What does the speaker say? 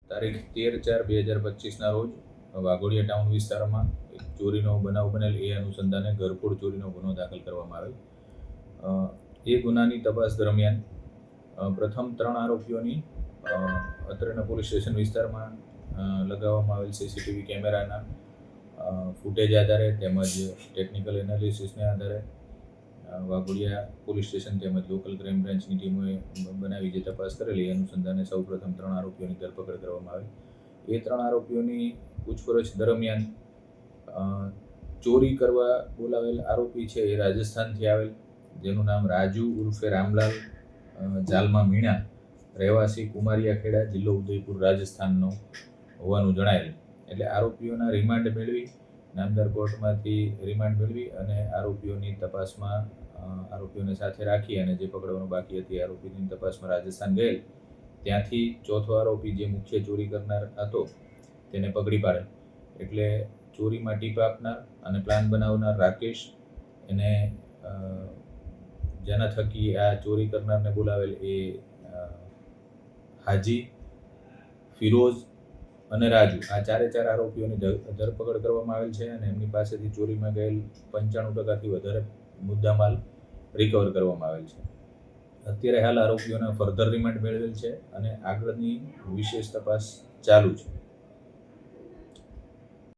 તારીખ 13/4/2025ના રોજ વાઘોડિયા ટાઉન વિસ્તારમાં એક ચોરીનો બનાવ બનેલ. એ અનુસંધાને ઘરફોડ ચોરીનો ગુનો દાખલ કરવામાં આવેલ. એ ગુનાની તપાસ દરમિયાન પ્રથમ 3 આરોપીઓની અત્રેના પોલીસ સ્ટેશન વિસ્તારમાં લગાવવામાં આવેલ સીસીટીવી કેમેરાના ફૂટેજ આધારે તેમજ ટેકનિકલ એનાલિસિસને આધારે વાઘોડિયા પોલીસ સ્ટેશન તેમજ લોકલ ક્રાઇમ બ્રાન્ચની ટીમોએ બનાવી જે તપાસ કરેલી. એ અનુસંધાને સૌપ્રથમ 3 આરોપીઓની ધરપકડ કરવામાં આવી. એ 3 આરોપીઓની પૂછપરછ દરમિયાન ચોરી કરવા બોલાવેલ આરોપી છે એ રાજસ્થાનથી આવેલ, જેનું નામ રાજુ ઉર્ફે રામલાલ જાલમા મીણા, રહેવાસી કુમારિયા ખેડા, જિલ્લો ઉદયપુર, રાજસ્થાનનો હોવાનું જણાયેલ. એટલે આરોપીઓના રિમાન્ડ મેળવી નામદાર કોર્ટમાંથી રિમાન્ડ મેળવી અને આરોપીઓની તપાસમાં આરોપીઓને સાથે રાખી અને જે પકડવાનું બાકી હતી આરોપીની તપાસમાં રાજસ્થાન ગયેલ. ત્યાંથી ચોથો આરોપી જે મુખ્ય ચોરી કરનાર હતો તેને પકડી પાડેલ. એટલે ચોરીમાં ટીપ આપનાર અને પ્લાન બનાવનાર રાકેશ, એને જેના થકી આ ચોરી કરનારને બોલાવેલ એ હાજી, ફિરોઝ અને રાજુ, આ 4 આરોપીઓની ધરપકડ કરવામાં આવેલ છે અને એમની પાસેથી ચોરીમાં ગયેલ 95% વધારે મુદ્દામાલ રિકવર કરવામાં આવેલ છે. અત્યારે હાલ આરોપીઓના ફર્ધર રિમાન્ડ મેળવેલ છે અને આગળની વિશેષ તપાસ ચાલુ છે.